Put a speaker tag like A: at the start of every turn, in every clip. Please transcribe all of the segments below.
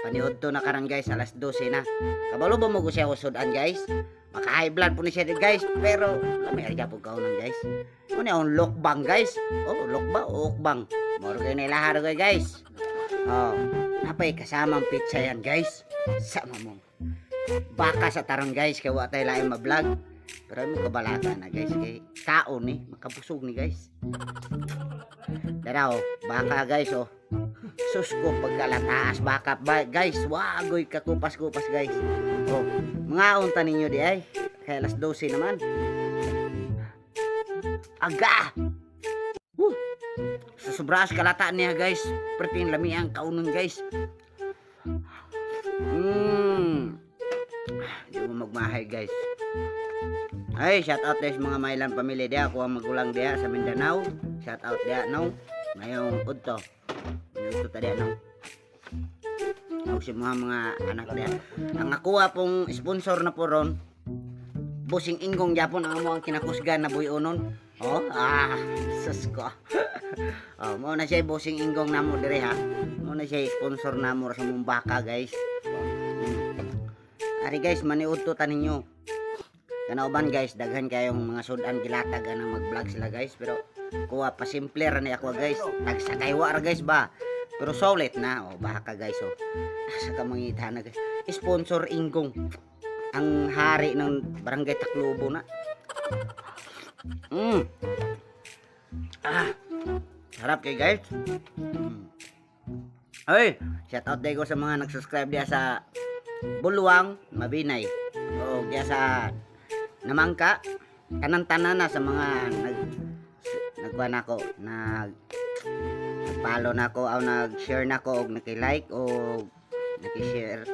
A: Paniod to na karon guys, alas 12 na. Kabalo ba mo ko siya usudan guys? Maka high blood po ni siya guys, pero lamay ay po kaunan guys. Ano yung lokbang guys? Oh, lokba o ukbang. Moro kayo na ilahar ko guys. Oh, napay kasamang pizza yan guys. Sama mo. Baka sa taron guys, kaya wa tayo laing ma-vlog. Pero mo kabalata na guys, kay kaon ni, makabusog ni guys. Pero baka guys oh. Sus ko pagkalataas baka guys, wagoy kakupas-kupas guys. Oh, mga unta ninyo di ay. Kaya alas 12 naman. Aga! Susubras kalataan niya guys. Perting lami ang kaunon guys. Di mo magmahay guys. Ay, shout out guys mga Mailan pamilya dia. Ako ang magulang dia sa Mindanao. Shout out dia no. Ngayong udto. Ito tadi ano. Ako si mga anak dia. Ang nakuha pong sponsor na po ron. Busing Inggong Japon ang mo ang kinakusgan na buyonon. Oh, sus ko. Oh, mo na siya Busing Inggong namo dire ha. Mo na siya sponsor namo sa Mumbaka guys. Ari guys, maniud to taninyo. Kanauban guys, daghan kayong mga sudan gilatag na mag-vlog sila guys, pero kuha pa simple ra ni ako guys. Tagsakaywa ra guys ba. Pero solid na, oh, baka guys oh. Sa kamangitan na guys. Sponsor Inggong. Ang hari ng Barangay Taclobo na. Sarap kay guys. Ay, shout out day ko sa mga nag-subscribe dia sa Buluang, Mabinay. O dia sa Namangka, tanan-tanan na sa mga nagkuha nako, nag-follow nako o nag-share nako og naki-like o naki-share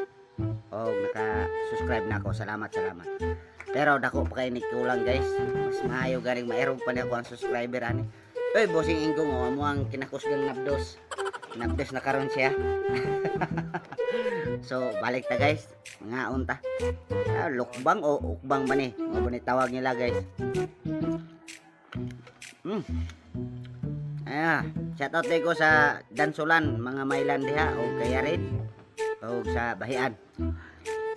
A: o naka-subscribe nako. Salamat. Pero dako pa kay nikulang guys. Mas maayo galing maerong pa ni ako ang subscriber ani. Oy, Busing Inggong o amo ang kinakusgang nabdos. Nabdos na karon siya. So, balik ta guys. Mga unta. Lukbang o ukbang ba ni? Mo ba ni tawag nila guys? Shout out ko sa Dansulan, mga Mailan diha o kaya rin o sa Bahian.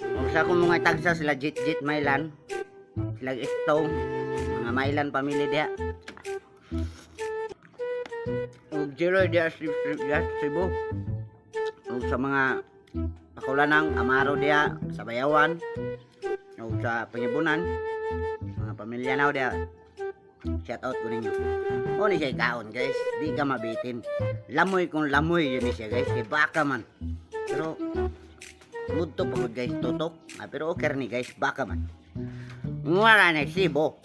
A: O sa kung mga tagsa sila Jit Mailan, sila Stone, mga Mailan pamilya diha. O Jiro diha Cebu. O sa mga Pakulanang Amaro diha sa Bayawan o sa Pangibunan, mga pamilya na diha. Shout out ko ninyo. O ni siya kaon guys, di ka mabitin. Lamoy kung lamoy yun ni siya guys, kay baka man. Pero muto pagod guys, tutok. Pero okay ni guys, baka man. Wala na sibo.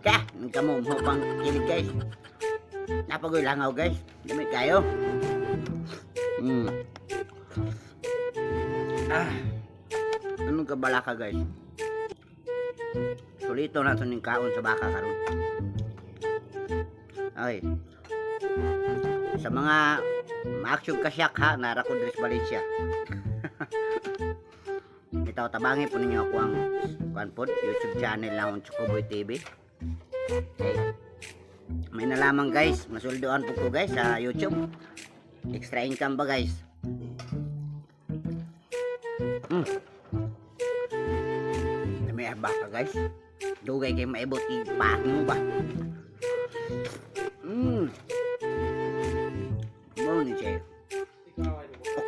A: Kaya, nagkamo mo pang kilig guys. Napagoy langaw guys, damit kayo. Anong kabala ka guys? Sulito na ito ng kaon sa baka karon. Ay, sa mga ma-action kasyak ha, nara ko Dres Valencia. Ito, tabangin po ninyo ako ang YouTube channel lang ng Chocoboy TV. Okay. May nalaman guys, masuldoan po ko guys sa YouTube. Extra income ba guys? May baka guys. Dugay kay maibot ipak mo ba? Mau ni siya.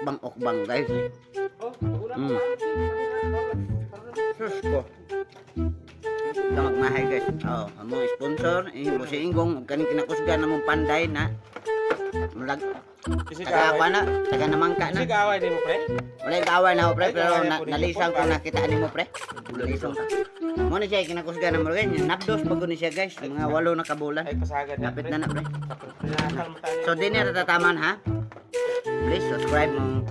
A: Okbang guys. Sus ko. Ito magmahay guys. Oh, among sponsor, Busing Inggong, kaning kinakusgan namong panday na. Mulag. Taga na, taga Namangka na.
B: Sigaway din mo pre?
A: Wala gaway na pre, pero nalisang ko nakita ni mo pre. Nalisang ka. Mo ni siya kinakusgan na mo guys. Nabdos bago ni siya guys. Mga 8 na kabulan.
B: Ay pasagad na.
A: Lapit na pre. So din na tataman ha. Please subscribe mo